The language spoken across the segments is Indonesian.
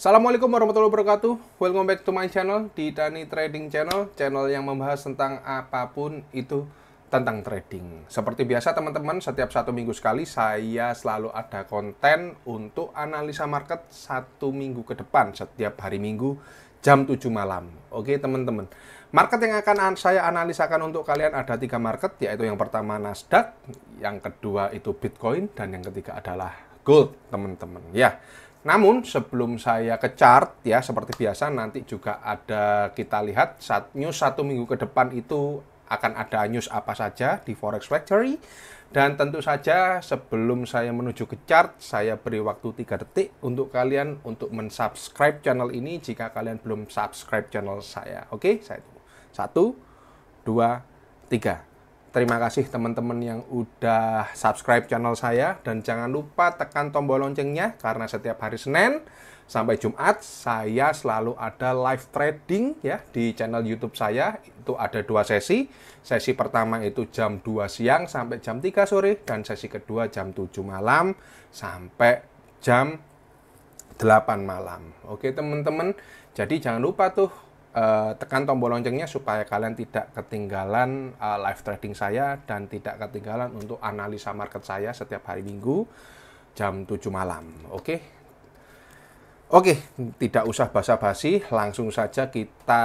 Assalamualaikum warahmatullahi wabarakatuh. Welcome back to my channel, di Dani Trading Channel, channel yang membahas tentang apapun itu tentang trading. Seperti biasa teman-teman, setiap 1 minggu sekali saya selalu ada konten untuk analisa market 1 minggu ke depan, setiap hari Minggu jam 7 malam. Oke teman-teman, market yang akan saya analisakan untuk kalian ada 3 market, yaitu yang pertama Nasdaq, yang kedua itu Bitcoin, dan yang ketiga adalah gold teman-teman ya. Namun sebelum saya ke chart ya, seperti biasa nanti juga ada kita lihat news 1 minggu ke depan itu akan ada news apa saja di Forex Factory. Dan tentu saja sebelum saya menuju ke chart, saya beri waktu 3 detik untuk kalian untuk mensubscribe channel ini jika kalian belum subscribe channel saya. Oke, saya tunggu. 1, 2, 3. Terima kasih teman-teman yang udah subscribe channel saya, dan jangan lupa tekan tombol loncengnya karena setiap hari Senin sampai Jumat saya selalu ada live trading ya di channel YouTube saya. Itu ada 2 sesi. Sesi pertama itu jam 2 siang sampai jam 3 sore, dan sesi kedua jam 7 malam sampai jam 8 malam. Oke teman-teman. Jadi jangan lupa tuh tekan tombol loncengnya supaya kalian tidak ketinggalan live trading saya dan tidak ketinggalan untuk analisa market saya setiap hari Minggu jam 7 malam. Oke, tidak usah basa-basi, langsung saja kita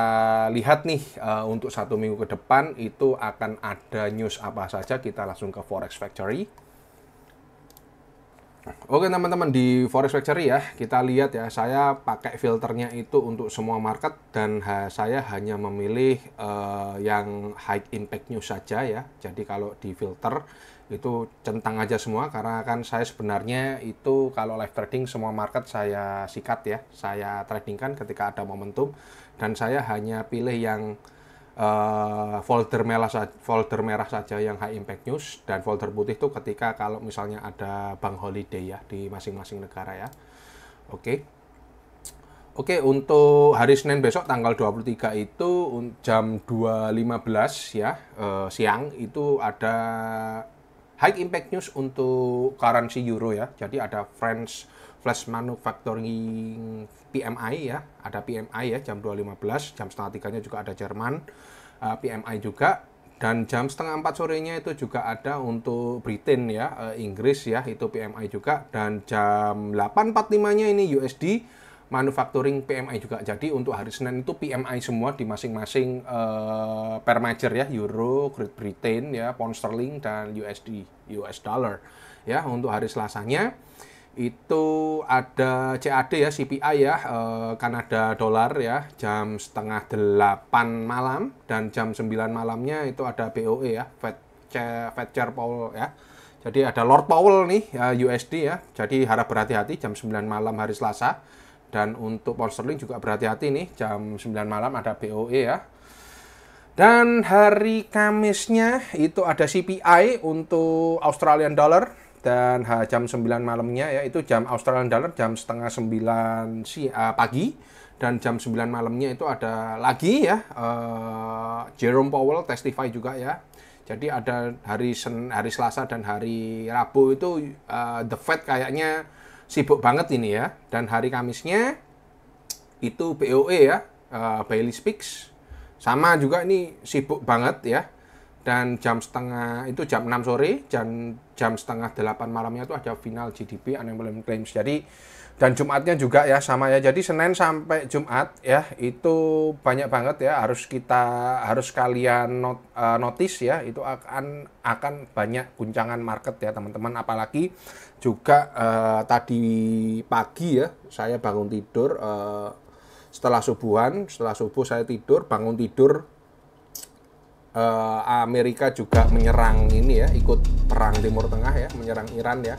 lihat nih untuk 1 minggu ke depan itu akan ada news apa saja. Kita langsung ke Forex Factory. Oke teman-teman, di Forex Factory ya, kita lihat ya, saya pakai filternya itu untuk semua market, dan saya hanya memilih yang high impact news saja ya. Jadi kalau di filter itu centang aja semua, karena kan saya sebenarnya itu kalau live trading semua market saya sikat ya, saya tradingkan ketika ada momentum, dan saya hanya pilih yang folder merah saja yang high impact news, dan folder putih itu ketika kalau misalnya ada bank holiday ya di masing-masing negara ya. Oke, untuk hari Senin besok tanggal 23 itu jam 2.15 ya siang itu ada high impact news untuk currency euro ya. Jadi ada Flash Manufacturing PMI ya, ada PMI ya jam 2.15, jam setengah 3-nya juga ada Jerman PMI juga, dan jam setengah 4 sorenya itu juga ada untuk Britain ya, Inggris ya, itu PMI juga, dan jam 8.45-nya ini USD Manufacturing PMI juga. Jadi untuk hari Senin itu PMI semua di masing-masing per major ya, Euro, Great Britain ya, Pound Sterling, dan USD, US Dollar ya. Untuk hari Selasanya itu ada CAD ya, CPI ya, Kanada dolar ya, jam setengah 8 malam, dan jam 9 malamnya itu ada BOE ya, Fed Chair Powell ya. Jadi ada Lord Powell nih ya, USD ya. Jadi harap berhati-hati jam 9 malam hari Selasa. Dan untuk pound sterling juga berhati-hati nih, jam 9 malam ada BOE ya. Dan hari Kamisnya itu ada CPI untuk Australian dollar, dan jam 9 malamnya ya itu jam Australian dollar jam setengah 9 pagi, dan jam 9 malamnya itu ada lagi ya Jerome Powell testify juga ya. Jadi ada hari Selasa dan hari Rabu itu The Fed kayaknya sibuk banget ini ya. Dan hari Kamisnya itu BOE ya, Bailey Speaks, sama juga ini sibuk banget ya. Dan jam 6 sore, jam setengah 8 malamnya itu ada final GDP unemployment claims. Jadi dan Jumatnya juga ya sama ya. Jadi Senin sampai Jumat ya itu banyak banget ya, harus kalian notice ya, itu akan banyak guncangan market ya teman-teman. Apalagi juga tadi pagi ya saya bangun tidur setelah subuh saya bangun tidur, Amerika juga menyerang ini ya, ikut perang Timur Tengah ya, menyerang Iran ya.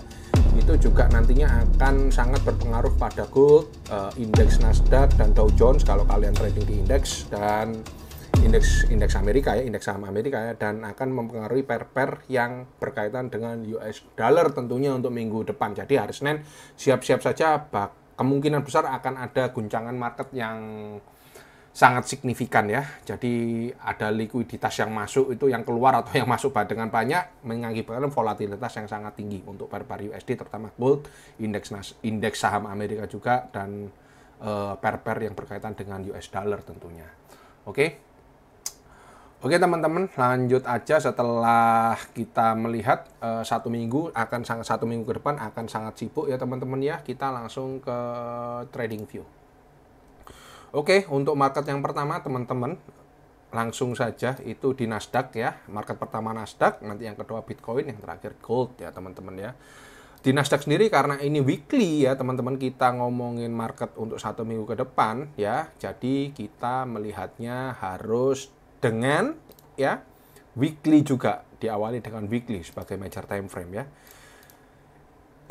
Itu juga nantinya akan sangat berpengaruh pada gold, indeks Nasdaq dan Dow Jones kalau kalian trading di indeks, dan indeks Amerika ya, indeks saham Amerika ya, dan akan mempengaruhi pair yang berkaitan dengan US dollar tentunya untuk minggu depan. Jadi hari Senin siap-siap saja, kemungkinan besar akan ada guncangan market yang sangat signifikan ya. Jadi ada likuiditas yang masuk, itu yang keluar atau yang masuk dengan banyak, mengakibatkan volatilitas yang sangat tinggi untuk pair USD, terutama gold, indeks saham Amerika juga, dan pair-pair yang berkaitan dengan US dollar tentunya. Oke. Oke teman-teman, lanjut aja setelah kita melihat satu minggu ke depan akan sangat sibuk ya teman-teman ya. Kita langsung ke trading view. Oke, untuk market yang pertama teman-teman, langsung saja itu di Nasdaq ya. Market pertama Nasdaq, nanti yang kedua Bitcoin, yang terakhir gold ya teman-teman ya. Di Nasdaq sendiri karena ini weekly ya teman-teman, kita ngomongin market untuk satu minggu ke depan ya. Jadi kita melihatnya harus dengan ya weekly juga, diawali dengan weekly sebagai major time frame ya.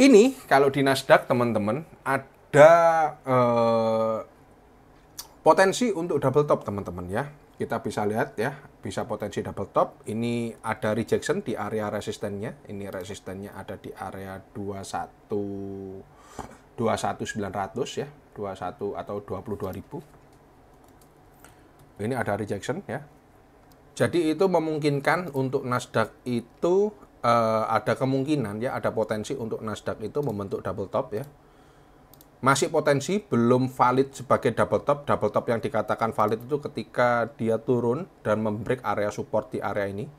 Ini kalau di Nasdaq teman-teman ada potensi untuk double top teman-teman ya. Kita bisa lihat ya, bisa potensi double top. Ini ada rejection di area resistennya. Ini resistennya ada di area 21.900 ya, 21 atau 22.000. Ini ada rejection ya. Jadi itu memungkinkan untuk Nasdaq itu ada kemungkinan ya, ada potensi untuk Nasdaq itu membentuk double top ya. Masih potensi, belum valid sebagai double top. Double top yang dikatakan valid itu ketika dia turun dan membreak area support di area ini.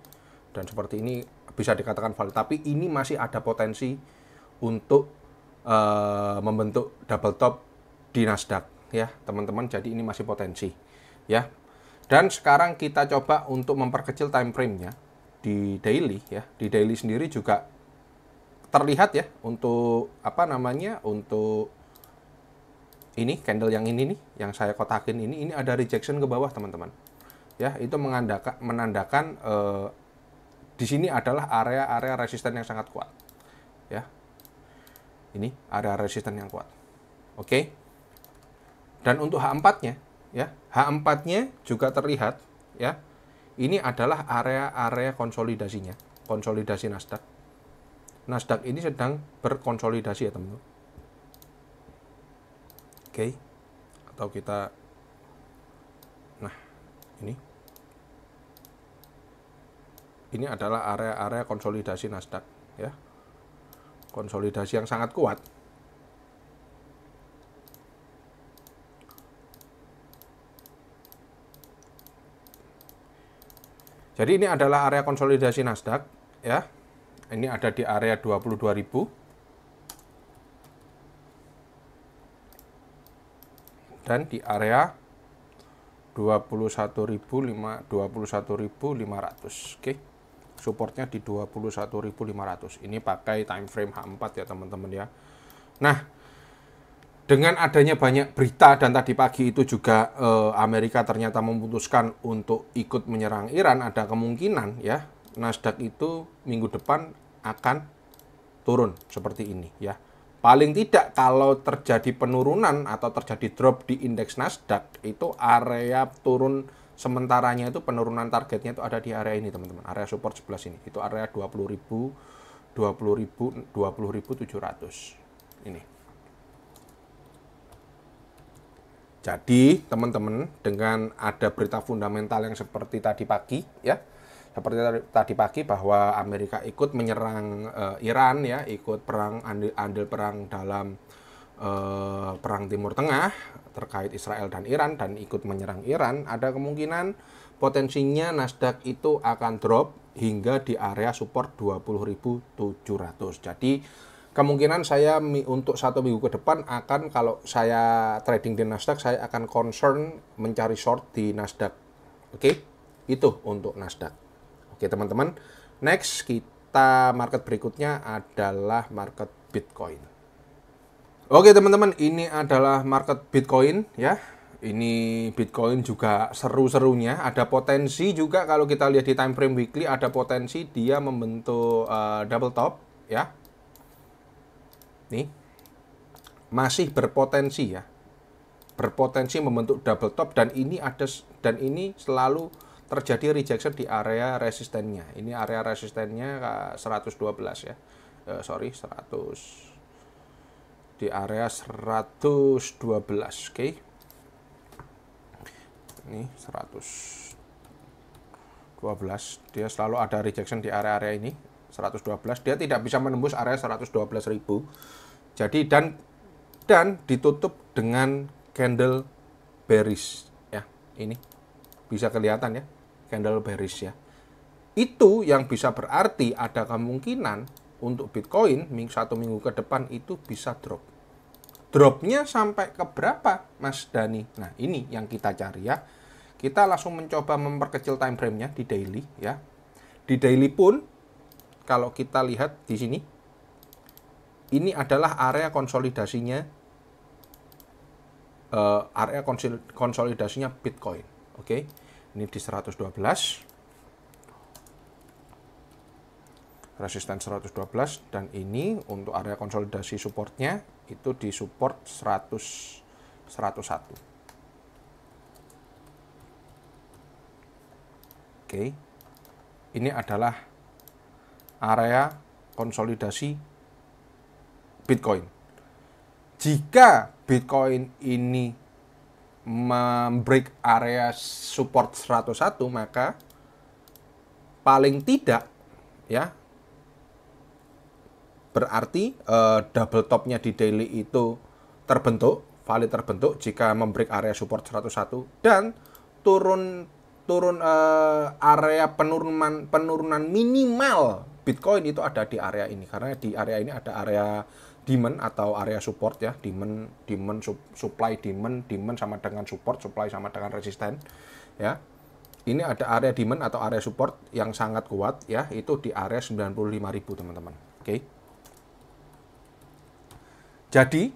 Dan seperti ini bisa dikatakan valid. Tapi ini masih ada potensi untuk membentuk double top di Nasdaq ya teman-teman. Jadi ini masih potensi ya. Dan sekarang kita coba untuk memperkecil time frame-nya di daily ya. Di daily sendiri juga terlihat ya untuk untuk ini candle yang ini nih, yang saya kotakin ini ada rejection ke bawah teman-teman. Ya, itu menandakan di sini adalah area-area resisten yang sangat kuat. Ya. Ini area resisten yang kuat. Oke. Dan untuk H4-nya ya, H4-nya juga terlihat ya. Ini adalah area-area konsolidasinya, konsolidasi Nasdaq. Nasdaq ini sedang berkonsolidasi ya, teman-teman. Oke. Atau kita ini adalah area-area konsolidasi Nasdaq ya. Konsolidasi yang sangat kuat. Jadi ini adalah area konsolidasi Nasdaq ya. Ini ada di area 22.000 dan di area 21.500. Oke. Supportnya di 21.500. Ini pakai time frame H4 ya teman-teman ya. Nah, dengan adanya banyak berita dan tadi pagi itu juga Amerika ternyata memutuskan untuk ikut menyerang Iran, ada kemungkinan ya Nasdaq itu minggu depan akan turun seperti ini ya. Paling tidak kalau terjadi penurunan atau terjadi drop di indeks Nasdaq, itu area turun sementaranya itu penurunan targetnya itu ada di area ini teman-teman. Area support 11 ini. Itu area 20.000, 20.700. Ini. Jadi teman-teman, dengan ada berita fundamental yang seperti tadi pagi ya, seperti tadi pagi bahwa Amerika ikut menyerang Iran ya, ikut perang andil perang dalam perang Timur Tengah terkait Israel dan Iran dan ikut menyerang Iran, ada kemungkinan potensinya Nasdaq itu akan drop hingga di area support 20.700. Jadi kemungkinan saya untuk satu minggu ke depan akan, kalau saya trading di Nasdaq, saya akan concern mencari short di Nasdaq. Oke, itu untuk Nasdaq. Oke teman-teman, next kita market berikutnya adalah market Bitcoin. Oke teman-teman, ini adalah market Bitcoin ya. Ini Bitcoin juga seru-serunya, ada potensi juga kalau kita lihat di time frame weekly, ada potensi dia membentuk double top ya. Nih, masih berpotensi ya, berpotensi membentuk double top, dan ini selalu terjadi rejection di area resistennya. Ini area resistennya 112 ya, 100 di area 112, oke. Ini 112, dia selalu ada rejection di area-area ini 112. Dia tidak bisa menembus area 112.000. Jadi dan ditutup dengan candle bearish ya. Ini bisa kelihatan ya, candle bearish ya. Itu yang bisa berarti ada kemungkinan untuk Bitcoin satu minggu ke depan itu bisa drop. Dropnya sampai ke berapa, Mas Dani? Nah, ini yang kita cari ya. Kita langsung mencoba memperkecil time frame-nya di daily ya. Di daily pun kalau kita lihat di sini, ini adalah area konsolidasinya, Bitcoin. Oke, ini di 112, resisten 112, dan ini untuk area konsolidasi supportnya itu di support 101. Oke, ini adalah area konsolidasi Bitcoin. Jika Bitcoin ini membreak area support 101, maka paling tidak ya berarti double topnya di daily itu valid terbentuk jika membreak area support 101 dan turun area penurunan minimal Bitcoin itu ada di area ini, karena di area ini ada area demand atau area support ya, supply demand sama dengan support, supply sama dengan resisten ya. Ini ada area demand atau area support yang sangat kuat ya, itu di area 95.000 teman-teman. Oke. Jadi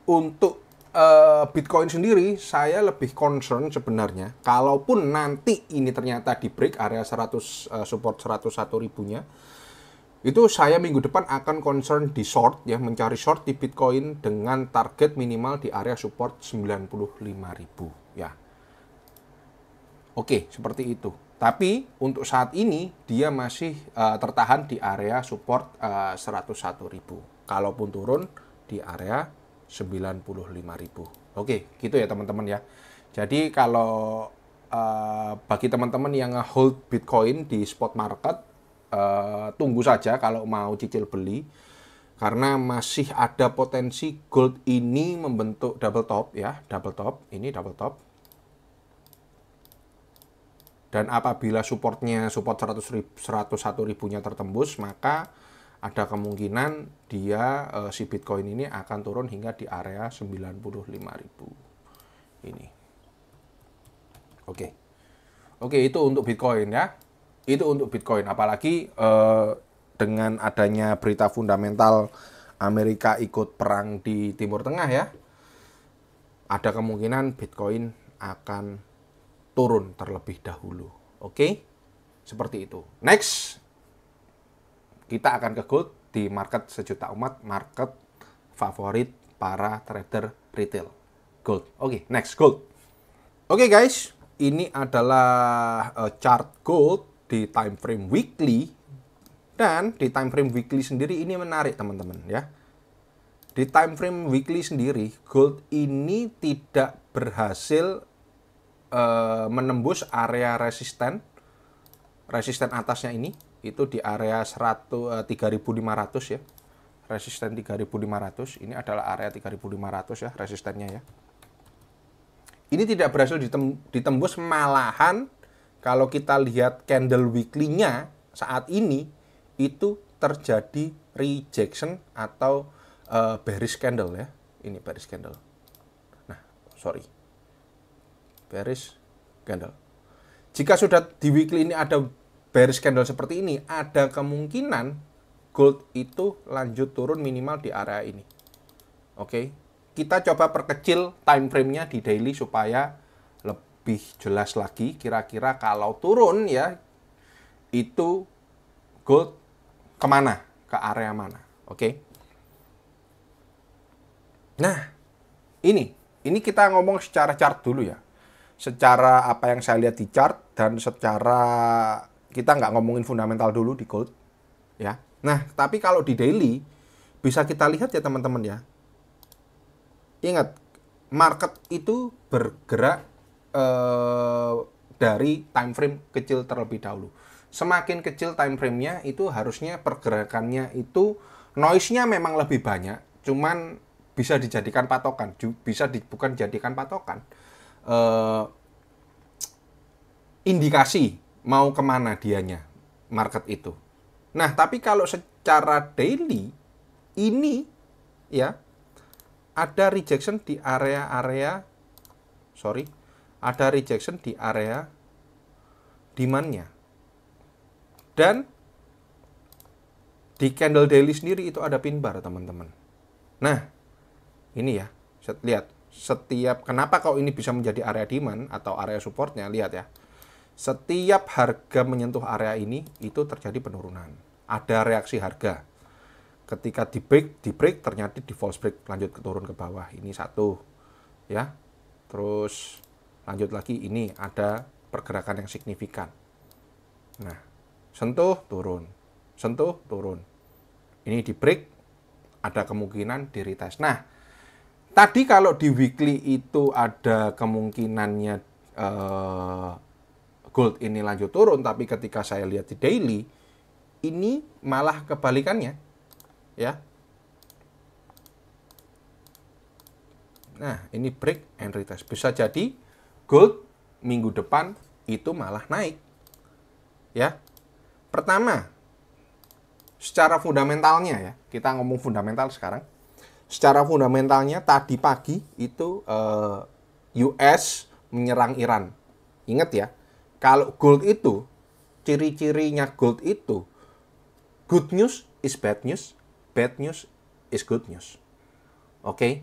untuk Bitcoin sendiri saya lebih concern sebenarnya kalaupun nanti ini ternyata di break area 100 support 101 ribunya, itu saya minggu depan akan concern di short ya, mencari short di Bitcoin dengan target minimal di area support 95.000 ya. Oke, seperti itu. Tapi untuk saat ini dia masih tertahan di area support 101.000. Kalaupun turun di area 95.000. Oke, gitu ya teman-teman ya. Jadi kalau bagi teman-teman yang hold Bitcoin di spot market, tunggu saja kalau mau cicil beli, karena masih ada potensi gold ini membentuk double top ya, ini double top. Dan apabila support 101 ribunya tertembus, maka ada kemungkinan dia si Bitcoin ini akan turun hingga di area 95.000 ini. Oke, itu untuk Bitcoin ya. Itu untuk Bitcoin, apalagi dengan adanya berita fundamental Amerika ikut perang di Timur Tengah ya. Ada kemungkinan Bitcoin akan turun terlebih dahulu. Oke? Seperti itu. Next, kita akan ke gold di market sejuta umat, market favorit para trader retail. Gold. Oke, next gold. Oke guys, ini adalah chart gold di time frame weekly, dan di time frame weekly sendiri ini menarik teman-teman ya. Di time frame weekly sendiri, gold ini tidak berhasil menembus area resisten atasnya ini, itu di area 3.500 ya. Resisten 3.500, ini adalah area 3.500 ya, resistennya ya. Ini tidak berhasil ditembus, malahan kalau kita lihat candle weekly-nya saat ini itu terjadi rejection atau bearish candle ya. Ini bearish candle. Bearish candle. Jika sudah di weekly ini ada bearish candle seperti ini, ada kemungkinan gold itu lanjut turun minimal di area ini. Oke, kita coba perkecil time frame-nya di daily supaya lebih jelas lagi kira-kira kalau turun ya, itu gold kemana, ke area mana. Oke. Nah, ini kita ngomong secara chart dulu ya. Secara apa yang saya lihat di chart, dan secara kita nggak ngomongin fundamental dulu di gold ya. Nah, tapi kalau di daily bisa kita lihat ya teman-teman ya. Ingat, market itu bergerak dari time frame kecil terlebih dahulu. Semakin kecil time frame-nya itu harusnya pergerakannya itu noise-nya memang lebih banyak, cuman bisa dijadikan patokan, bukan dijadikan patokan, indikasi mau kemana dianya market itu. Nah, tapi kalau secara daily ini ya ada rejection di area-area ada rejection di area demand-nya. Dan di candle daily sendiri itu ada pin bar, teman-teman. Nah, ini ya, lihat. Kenapa kok ini bisa menjadi area demand atau area supportnya, lihat ya. Setiap harga menyentuh area ini, itu terjadi penurunan. Ada reaksi harga. Ketika di break ternyata di false break, lanjut turun ke bawah. Ini satu, ya. Terus lanjut lagi, ini ada pergerakan yang signifikan. Nah, sentuh, turun. Sentuh, turun. Ini di break, ada kemungkinan di retest. Nah, tadi kalau di weekly itu ada kemungkinannya gold ini lanjut turun, tapi ketika saya lihat di daily, ini malah kebalikannya, ya. Nah, ini break and retest. Bisa jadi gold minggu depan itu malah naik, ya. Pertama, secara fundamentalnya ya, kita ngomong fundamental sekarang. Secara fundamentalnya tadi pagi itu US menyerang Iran. Ingat ya, kalau gold itu, ciri-cirinya gold itu, good news is bad news is good news. Oke?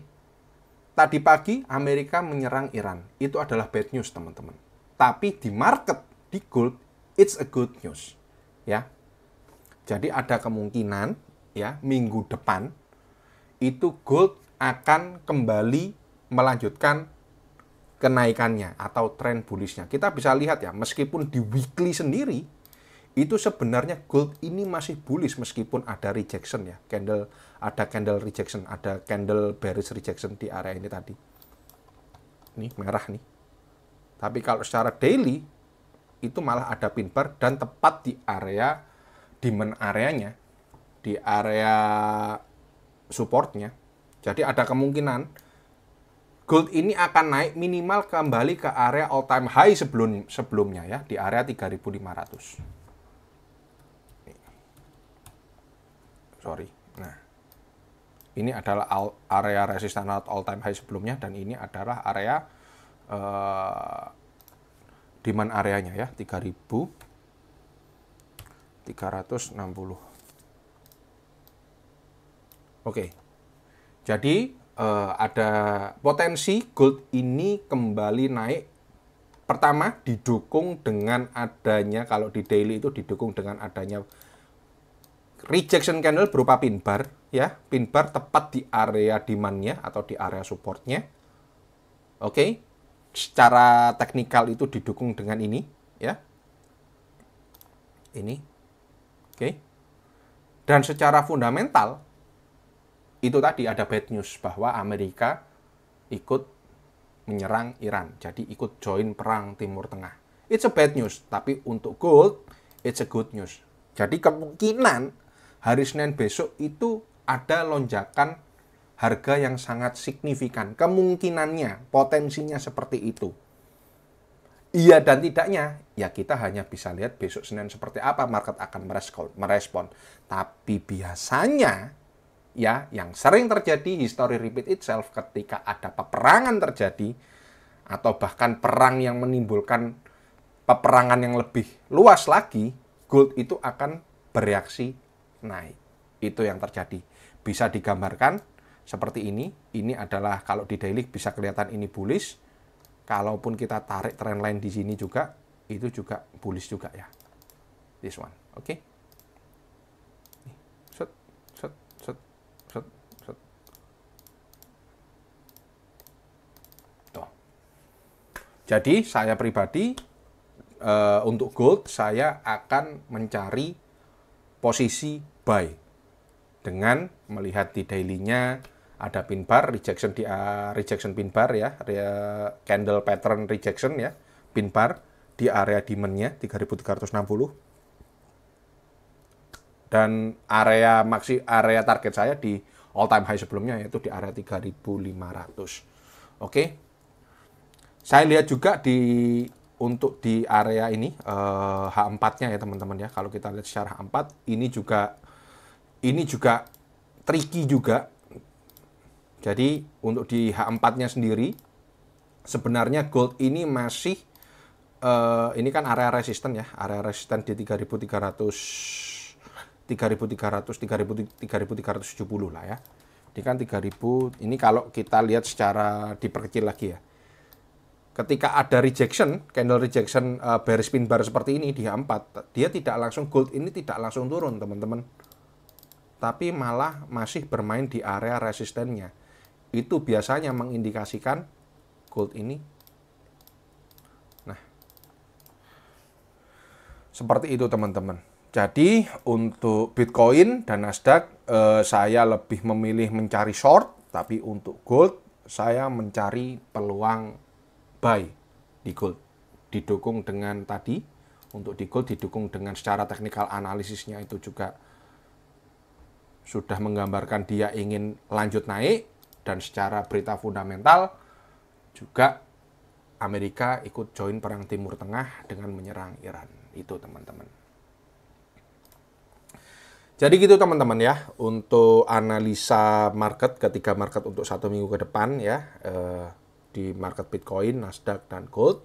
Tadi pagi Amerika menyerang Iran. Itu adalah bad news, teman-teman. Tapi di market, di gold, it's a good news. Ya. Jadi ada kemungkinan ya minggu depan itu gold akan kembali melanjutkan kenaikannya atau tren bullishnya. Kita bisa lihat ya, meskipun di weekly sendiri itu sebenarnya gold ini masih bullish meskipun ada rejection ya, ada candle rejection, ada candle bearish rejection di area ini tadi. Ini merah nih. Tapi kalau secara daily itu malah ada pin bar dan tepat di area demand areanya, di area supportnya. Jadi ada kemungkinan gold ini akan naik minimal kembali ke area all time high sebelumnya ya, di area 3.500. Sorry. Nah, ini adalah area resisten all time high sebelumnya dan ini adalah area demand areanya ya, 3.360. Oke. Jadi ada potensi gold ini kembali naik. Pertama didukung dengan adanya, kalau di daily itu didukung dengan adanya rejection candle berupa pin bar ya, pin bar tepat di area demand-nya atau di area support-nya. Oke. Secara teknikal itu didukung dengan ini ya. Ini. Oke. Dan secara fundamental itu tadi ada bad news bahwa Amerika ikut menyerang Iran. Jadi ikut join perang Timur Tengah. It's a bad news, tapi untuk gold it's a good news. Jadi kemungkinan hari Senin besok itu ada lonjakan harga yang sangat signifikan. Kemungkinannya, potensinya seperti itu. Iya dan tidaknya, ya kita hanya bisa lihat besok Senin seperti apa market akan merespon. Tapi biasanya ya, yang sering terjadi, history repeat itself, ketika ada peperangan terjadi, atau bahkan perang yang menimbulkan peperangan yang lebih luas lagi, gold itu akan bereaksi naik. Itu yang terjadi. Bisa digambarkan seperti ini. Ini adalah kalau di daily bisa kelihatan ini bullish. Kalaupun kita tarik trendline di sini juga, itu juga bullish juga ya. This one, oke? Set, set, set. Tuh. Jadi saya pribadi untuk gold saya akan mencari posisi buy dengan melihat di daily-nya ada pin bar rejection pin bar ya, candle pattern rejection ya, pin bar di area demand-nya 3.360. Dan area target saya di all time high sebelumnya, yaitu di area 3.500. Oke. Saya lihat juga untuk di area ini H4-nya ya teman-teman ya. Kalau kita lihat secara H4 ini juga tricky juga. Jadi untuk di H4-nya sendiri sebenarnya gold ini masih ini kan area resisten ya, area resisten di 3.370 lah ya. Ini kan 3.000, ini kalau kita lihat secara diperkecil lagi ya. Ketika ada rejection, candle rejection bearish pin bar seperti ini di H4, dia tidak langsung, gold ini tidak langsung turun teman-teman. Tapi malah masih bermain di area resistennya. Itu biasanya mengindikasikan gold ini. Nah, seperti itu teman-teman. Jadi untuk Bitcoin dan Nasdaq saya lebih memilih mencari short, tapi untuk gold saya mencari peluang buy di gold. Didukung dengan tadi, untuk di gold didukung dengan secara teknikal analisisnya itu juga sudah menggambarkan dia ingin lanjut naik, dan secara berita fundamental juga Amerika ikut join perang Timur Tengah dengan menyerang Iran. Itu teman-teman. Jadi gitu teman-teman ya, untuk analisa market ketika market untuk 1 minggu ke depan ya, di market Bitcoin, Nasdaq, dan Gold.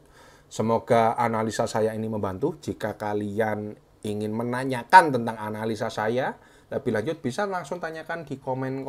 Semoga analisa saya ini membantu. Jika kalian ingin menanyakan tentang analisa saya lebih lanjut, bisa langsung tanyakan di kolom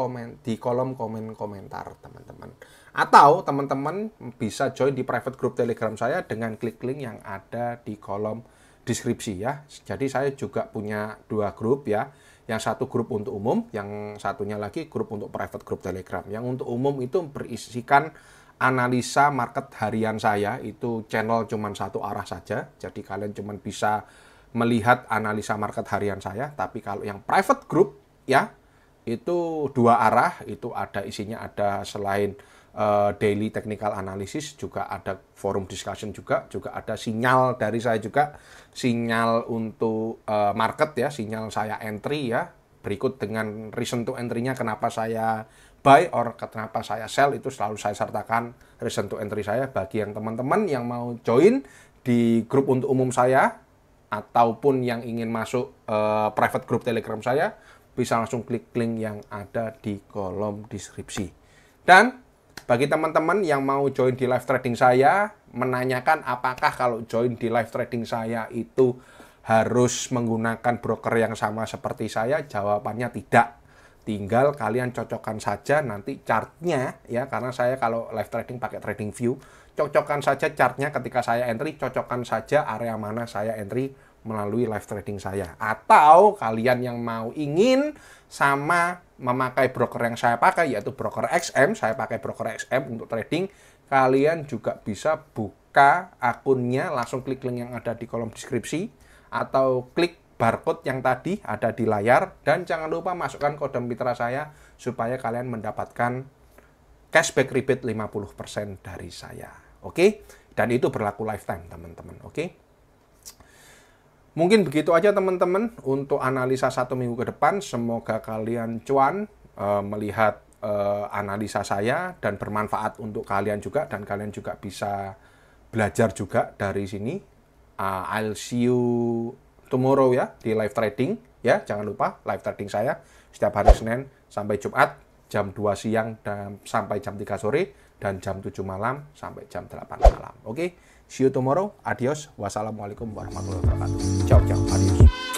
komen komentar teman-teman. Atau teman-teman bisa join di private group Telegram saya dengan klik link yang ada di kolom deskripsi ya. Jadi saya juga punya 2 grup ya. Yang satu grup untuk umum, yang satunya lagi grup untuk private group Telegram. Yang untuk umum itu berisikan analisa market harian saya, itu channel cuma satu arah saja. Jadi kalian cuma bisa melihat analisa market harian saya. Tapi kalau yang private group ya, itu 2 arah, itu ada isinya, ada selain daily technical analysis, juga ada forum discussion juga ada sinyal dari saya juga, sinyal untuk market ya, sinyal saya entry ya, berikut dengan reason to entry-nya, kenapa saya buy or kenapa saya sell, itu selalu saya sertakan reason to entry saya. Bagi yang teman-teman yang mau join di grup untuk umum saya, ataupun yang ingin masuk private group Telegram saya, bisa langsung klik link yang ada di kolom deskripsi. Dan bagi teman-teman yang mau join di live trading saya, menanyakan apakah kalau join di live trading saya itu harus menggunakan broker yang sama seperti saya, jawabannya tidak. Tinggal kalian cocokkan saja nanti chartnya ya, karena saya kalau live trading pakai trading view, cocokkan saja chartnya ketika saya entry, cocokkan saja area mana saya entry melalui live trading saya. Atau kalian yang mau ingin sama memakai broker yang saya pakai, yaitu broker XM, saya pakai broker XM untuk trading, kalian juga bisa buka akunnya, langsung klik link yang ada di kolom deskripsi, atau klik barcode yang tadi ada di layar, dan jangan lupa masukkan kode mitra saya supaya kalian mendapatkan cashback rebate 50% dari saya. Oke? Dan itu berlaku lifetime, teman-teman. Oke? Mungkin begitu aja teman-teman untuk analisa 1 minggu ke depan. Semoga kalian cuan melihat analisa saya dan bermanfaat untuk kalian juga, dan kalian juga bisa belajar juga dari sini. I'll see you tomorrow ya di live trading ya. Jangan lupa live trading saya setiap hari Senin sampai Jumat jam 2 siang dan sampai jam 3 sore, dan jam 7 malam sampai jam 8 malam. Oke? See you tomorrow. Adios. Wassalamualaikum warahmatullahi wabarakatuh. Ciao, ciao. Adios.